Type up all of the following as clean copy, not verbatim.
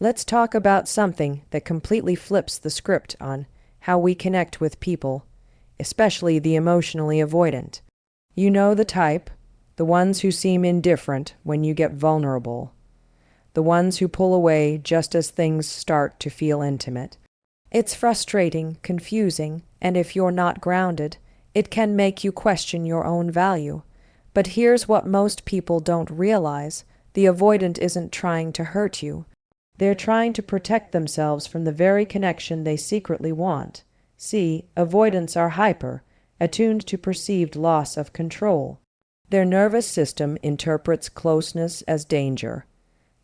Let's talk about something that completely flips the script on how we connect with people, especially the emotionally avoidant. You know the type, the ones who seem indifferent when you get vulnerable, the ones who pull away just as things start to feel intimate. It's frustrating, confusing, and if you're not grounded, it can make you question your own value. But here's what most people don't realize: the avoidant isn't trying to hurt you. They're trying to protect themselves from the very connection they secretly want. See, avoidants are hyper, attuned to perceived loss of control. Their nervous system interprets closeness as danger,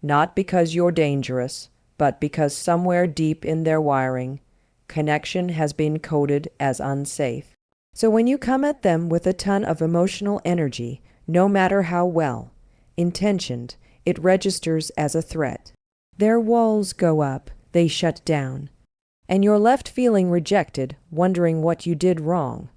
not because you're dangerous, but because somewhere deep in their wiring, connection has been coded as unsafe. So when you come at them with a ton of emotional energy, no matter how well intentioned, it registers as a threat. Their walls go up, they shut down, and you're left feeling rejected, wondering what you did wrong.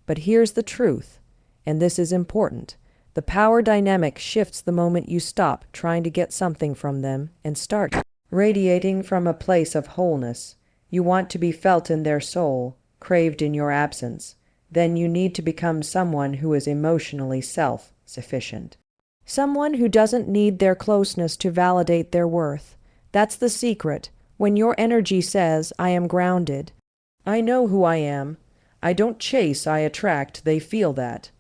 But here's the truth, and this is important. The power dynamic shifts the moment you stop trying to get something from them and start radiating from a place of wholeness. You want to be felt in their soul, craved in your absence. Then you need to become someone who is emotionally self-sufficient. Someone who doesn't need their closeness to validate their worth. That's the secret. When your energy says, "I am grounded. I know who I am. I don't chase, I attract," they feel that.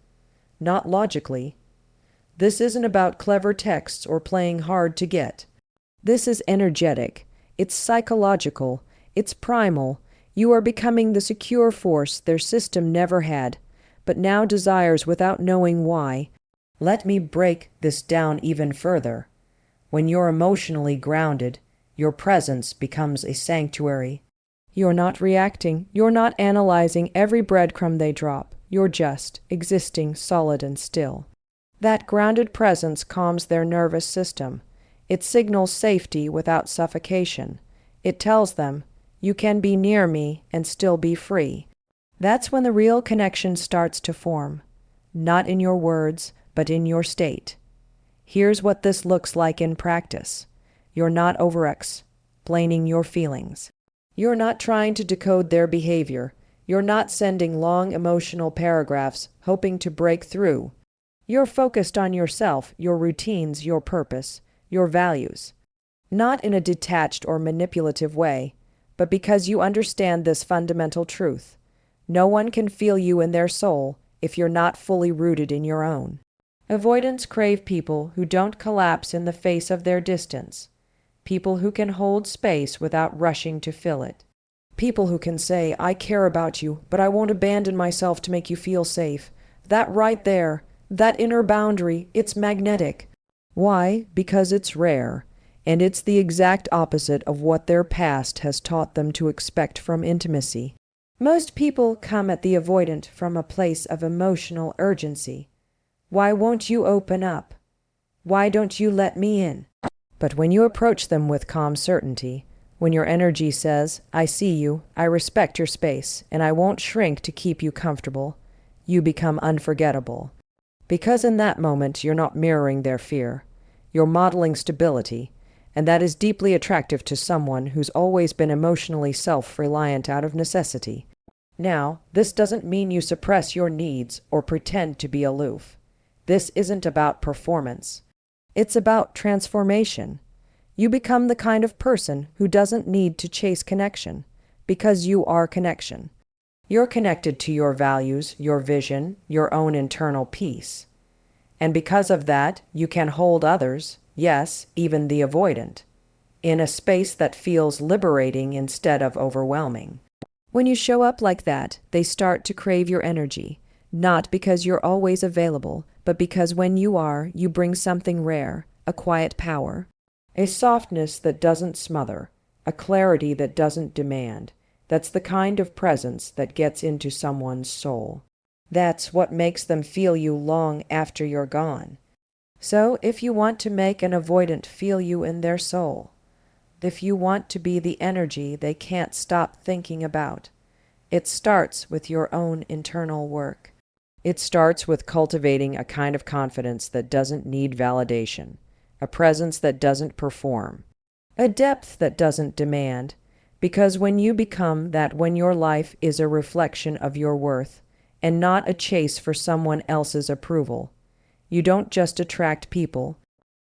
Not logically. This isn't about clever texts or playing hard to get. This is energetic. It's psychological. It's primal. You are becoming the secure force their system never had, but now desires without knowing why. Let me break this down even further. When you're emotionally grounded, your presence becomes a sanctuary. You're not reacting. You're not analyzing every breadcrumb they drop. You're just existing solid and still. That grounded presence calms their nervous system. It signals safety without suffocation. It tells them, "You can be near me and still be free." That's when the real connection starts to form. Not in your words, but in your state. Here's what this looks like in practice. You're not over-explaining your feelings. You're not trying to decode their behavior. You're not sending long emotional paragraphs hoping to break through. You're focused on yourself, your routines, your purpose, your values. Not in a detached or manipulative way, but because you understand this fundamental truth. No one can feel you in their soul if you're not fully rooted in your own. Avoidants crave people who don't collapse in the face of their distance. People who can hold space without rushing to fill it. People who can say, "I care about you, but I won't abandon myself to make you feel safe." That right there, that inner boundary, it's magnetic. Why? Because it's rare, and it's the exact opposite of what their past has taught them to expect from intimacy. Most people come at the avoidant from a place of emotional urgency. "Why won't you open up? Why don't you let me in?" But when you approach them with calm certainty, when your energy says, "I see you, I respect your space, and I won't shrink to keep you comfortable," you become unforgettable. Because in that moment you're not mirroring their fear. You're modeling stability, and that is deeply attractive to someone who's always been emotionally self-reliant out of necessity. Now, this doesn't mean you suppress your needs or pretend to be aloof. This isn't about performance. It's about transformation. You become the kind of person who doesn't need to chase connection, because you are connection. You're connected to your values, your vision, your own internal peace. And because of that, you can hold others, yes, even the avoidant, in a space that feels liberating instead of overwhelming. When you show up like that, they start to crave your energy, not because you're always available, but because when you are, you bring something rare, a quiet power, a softness that doesn't smother, a clarity that doesn't demand. That's the kind of presence that gets into someone's soul. That's what makes them feel you long after you're gone. So if you want to make an avoidant feel you in their soul, if you want to be the energy they can't stop thinking about, it starts with your own internal work. It starts with cultivating a kind of confidence that doesn't need validation, a presence that doesn't perform, a depth that doesn't demand, because when you become that, when your life is a reflection of your worth and not a chase for someone else's approval, you don't just attract people,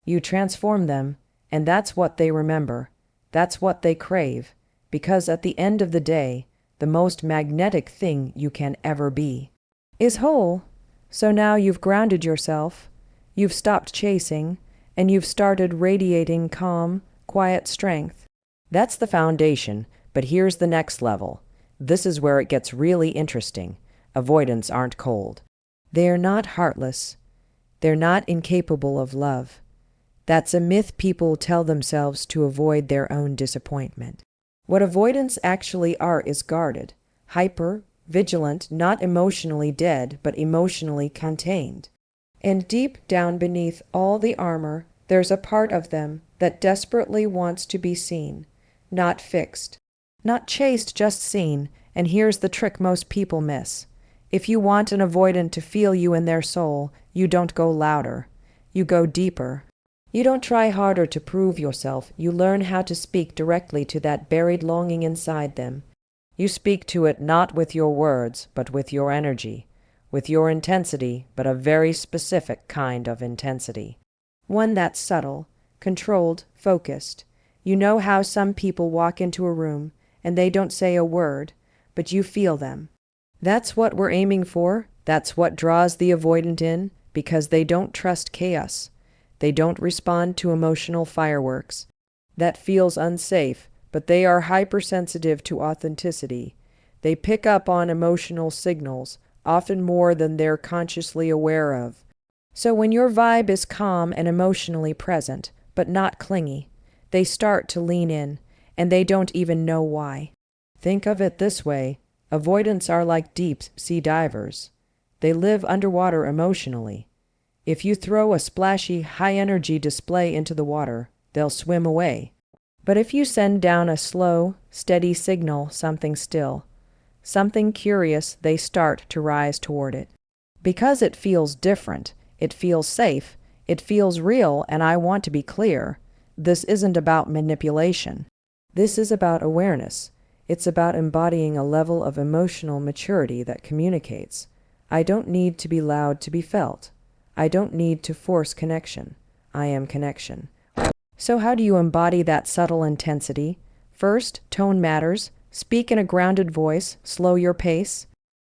you transform them, and that's what they remember, that's what they crave, because at the end of the day, the most magnetic thing you can ever be is whole. So now you've grounded yourself, you've stopped chasing, and you've started radiating calm, quiet strength. That's the foundation, but here's the next level. This is where it gets really interesting. Avoidants aren't cold. They're not heartless. They're not incapable of love. That's a myth people tell themselves to avoid their own disappointment. What avoidants actually are is guarded, hyper, vigilant, not emotionally dead, but emotionally contained. And deep down beneath all the armor, there's a part of them that desperately wants to be seen, not fixed, not chased, just seen. And here's the trick most people miss. If you want an avoidant to feel you in their soul, you don't go louder. You go deeper. You don't try harder to prove yourself. You learn how to speak directly to that buried longing inside them. You speak to it not with your words, but with your energy, with your intensity, but a very specific kind of intensity. One that's subtle, controlled, focused. You know how some people walk into a room and they don't say a word, but you feel them. That's what we're aiming for. That's what draws the avoidant in, because they don't trust chaos. They don't respond to emotional fireworks. That feels unsafe, but they are hypersensitive to authenticity. They pick up on emotional signals, often more than they're consciously aware of. So when your vibe is calm and emotionally present, but not clingy, they start to lean in, and they don't even know why. Think of it this way. Avoidants are like deep-sea divers. They live underwater emotionally. If you throw a splashy, high-energy display into the water, they'll swim away. But if you send down a slow, steady signal, something still, something curious, they start to rise toward it. Because it feels different, it feels safe, it feels real, and I want to be clear. This isn't about manipulation. This is about awareness. It's about embodying a level of emotional maturity that communicates. I don't need to be loud to be felt. I don't need to force connection. I am connection. So how do you embody that subtle intensity? First, tone matters. Speak in a grounded voice. Slow your pace.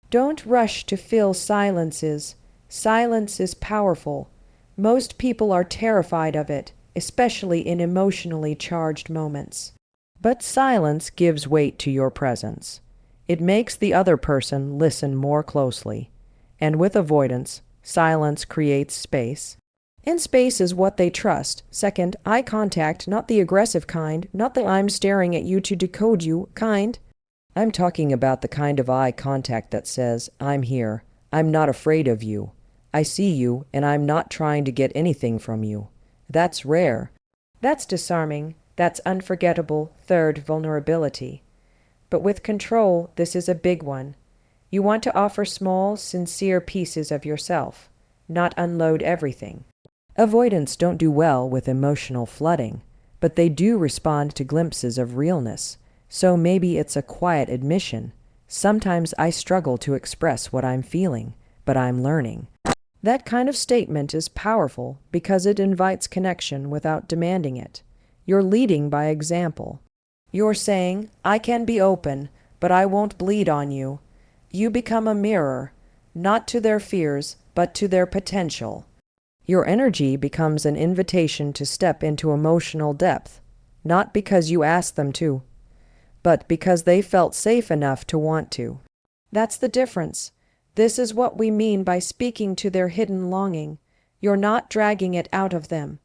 Don't rush to fill silences. Silence is powerful. Most people are terrified of it, especially in emotionally charged moments. But silence gives weight to your presence. It makes the other person listen more closely. And with avoidance, silence creates space. And space is what they trust. Second, eye contact, not the aggressive kind, not the I'm staring at you to decode you kind. I'm talking about the kind of eye contact that says, I'm here, I'm not afraid of you, I see you, and I'm not trying to get anything from you. That's rare. That's disarming. That's unforgettable. Third, vulnerability. But with control, this is a big one. You want to offer small, sincere pieces of yourself, not unload everything. Avoidants don't do well with emotional flooding, but they do respond to glimpses of realness. So maybe it's a quiet admission. Sometimes I struggle to express what I'm feeling, but I'm learning. That kind of statement is powerful because it invites connection without demanding it. You're leading by example. You're saying, I can be open, but I won't bleed on you. You become a mirror, not to their fears, but to their potential. Your energy becomes an invitation to step into emotional depth, not because you asked them to, but because they felt safe enough to want to. That's the difference. This is what we mean by speaking to their hidden longing. You're not dragging it out of them.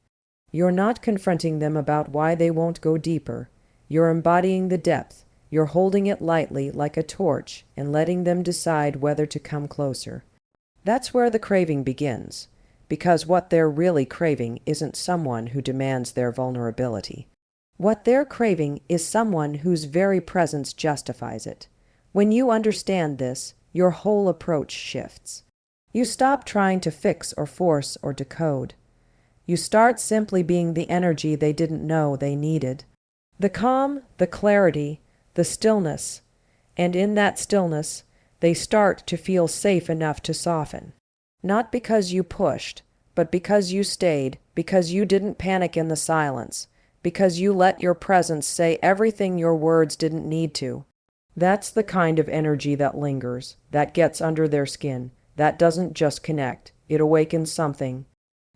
You're not confronting them about why they won't go deeper. You're embodying the depth. You're holding it lightly like a torch and letting them decide whether to come closer. That's where the craving begins, because what they're really craving isn't someone who demands their vulnerability. What they're craving is someone whose very presence justifies it. When you understand this, your whole approach shifts. You stop trying to fix or force or decode. You start simply being the energy they didn't know they needed. The calm, the clarity, the stillness, and in that stillness, they start to feel safe enough to soften. Not because you pushed, but because you stayed, because you didn't panic in the silence, because you let your presence say everything your words didn't need to. That's the kind of energy that lingers, that gets under their skin, that doesn't just connect, it awakens something.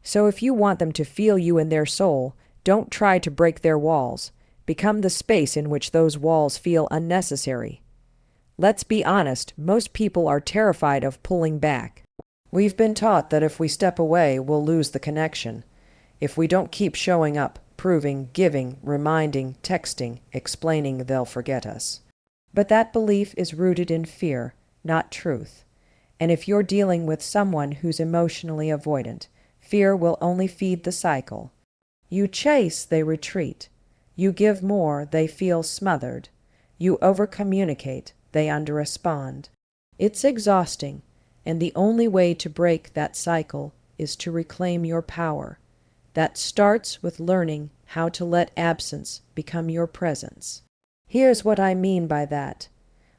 So if you want them to feel you in their soul, don't try to break their walls. Become the space in which those walls feel unnecessary. Let's be honest, most people are terrified of pulling back. We've been taught that if we step away, we'll lose the connection. If we don't keep showing up, proving, giving, reminding, texting, explaining, they'll forget us. But that belief is rooted in fear, not truth. And if you're dealing with someone who's emotionally avoidant, fear will only feed the cycle. You chase, they retreat. You give more, they feel smothered. You over-communicate, they under-respond. It's exhausting, and the only way to break that cycle is to reclaim your power. That starts with learning how to let absence become your presence. Here's what I mean by that.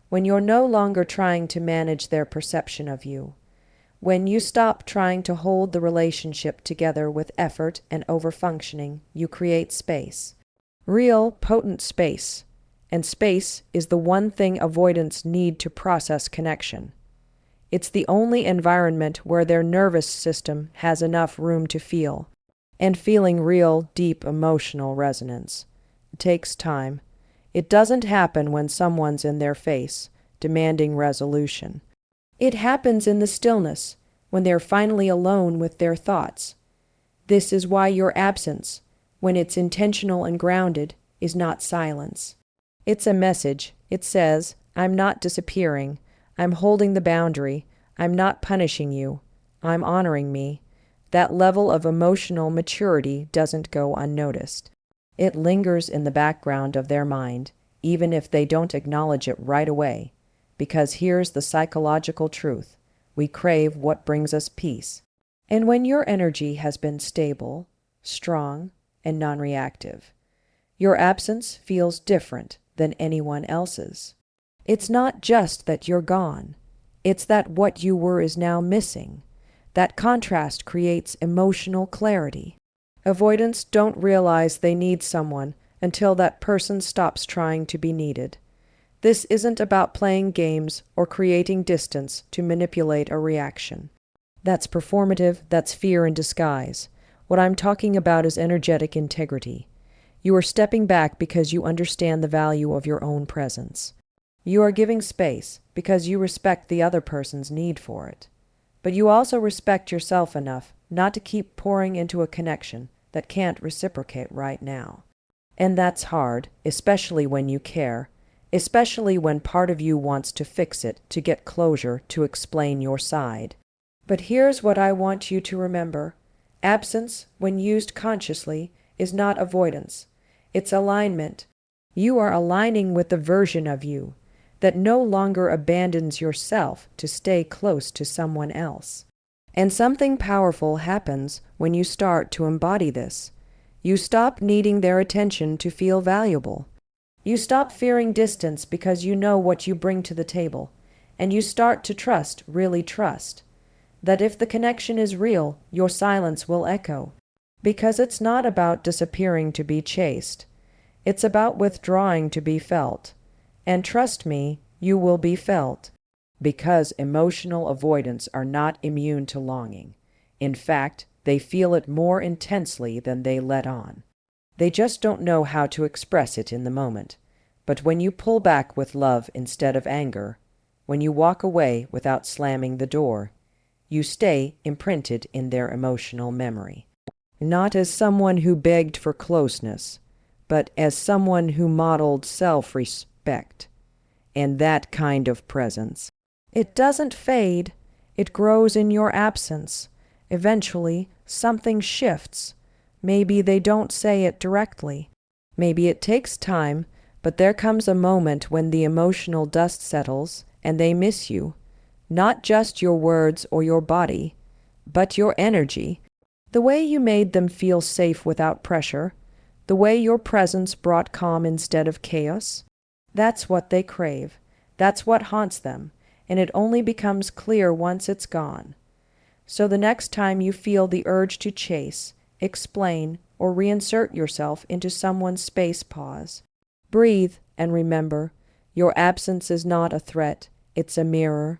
When you're no longer trying to manage their perception of you, when you stop trying to hold the relationship together with effort and over-functioning, you create space. Real, potent space. And space is the one thing avoidants need to process connection. It's the only environment where their nervous system has enough room to feel. And feeling real, deep emotional resonance. It takes time. It doesn't happen when someone's in their face, demanding resolution. It happens in the stillness, when they're finally alone with their thoughts. This is why your absence, when it's intentional and grounded, is not silence. It's a message. It says, I'm not disappearing. I'm holding the boundary. I'm not punishing you. I'm honoring me. That level of emotional maturity doesn't go unnoticed. It lingers in the background of their mind, even if they don't acknowledge it right away. Because here's the psychological truth. We crave what brings us peace. And when your energy has been stable, strong, and non-reactive, your absence feels different than anyone else's. It's not just that you're gone. It's that what you were is now missing. That contrast creates emotional clarity. Avoidants don't realize they need someone until that person stops trying to be needed. This isn't about playing games or creating distance to manipulate a reaction. That's performative, that's fear in disguise. What I'm talking about is energetic integrity. You are stepping back because you understand the value of your own presence. You are giving space because you respect the other person's need for it. But you also respect yourself enough not to keep pouring into a connection that can't reciprocate right now. And that's hard, especially when you care, especially when part of you wants to fix it, to get closure, to explain your side. But here's what I want you to remember. Absence, when used consciously, is not avoidance. It's alignment. You are aligning with the version of you that no longer abandons yourself to stay close to someone else. And something powerful happens when you start to embody this. You stop needing their attention to feel valuable. You stop fearing distance because you know what you bring to the table. And you start to trust, really trust, that if the connection is real, your silence will echo. Because it's not about disappearing to be chased. It's about withdrawing to be felt. And trust me, you will be felt. Because emotional avoidants are not immune to longing. In fact, they feel it more intensely than they let on. They just don't know how to express it in the moment. But when you pull back with love instead of anger, when you walk away without slamming the door, you stay imprinted in their emotional memory. Not as someone who begged for closeness, but as someone who modeled self-respect and that kind of presence. It doesn't fade. It grows in your absence. Eventually, something shifts. Maybe they don't say it directly. Maybe it takes time, but there comes a moment when the emotional dust settles and they miss you. Not just your words or your body, but your energy. The way you made them feel safe without pressure. The way your presence brought calm instead of chaos? That's what they crave. That's what haunts them, and it only becomes clear once it's gone. So the next time you feel the urge to chase, explain, or reinsert yourself into someone's space, pause. Breathe and remember, your absence is not a threat, it's a mirror.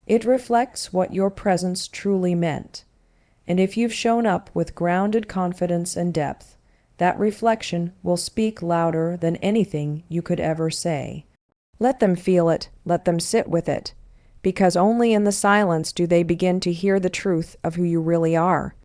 It reflects what your presence truly meant. And if you've shown up with grounded confidence and depth, that reflection will speak louder than anything you could ever say. Let them feel it, let them sit with it, because only in the silence do they begin to hear the truth of who you really are.